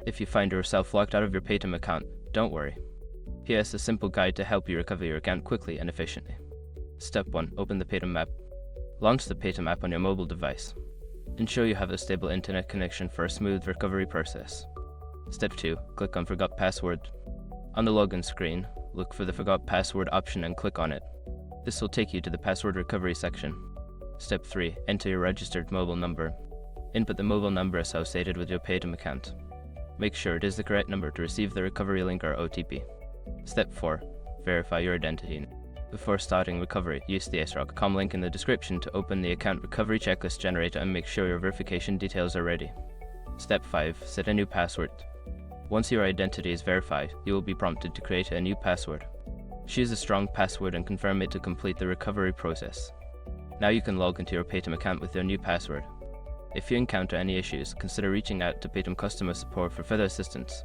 If you find yourself locked out of your Paytm account, don't worry. Here's a simple guide to help you recover your account quickly and efficiently. Step 1. Open the Paytm app. Launch the Paytm app on your mobile device. Ensure you have a stable internet connection for a smooth recovery process. Step 2. Click on Forgot Password. On the login screen, look for the Forgot Password option and click on it. This will take you to the password recovery section. Step 3. Enter your registered mobile number. Input the mobile number associated with your Paytm account. Make sure it is the correct number to receive the recovery link or OTP. Step 4. Verify your identity. Before starting recovery, use the srock.com link in the description to open the account recovery checklist generator and make sure your verification details are ready. Step 5. Set a new password. Once your identity is verified, you will be prompted to create a new password. Choose a strong password and confirm it to complete the recovery process. Now you can log into your Paytm account with your new password. If you encounter any issues, consider reaching out to Paytm customer support for further assistance.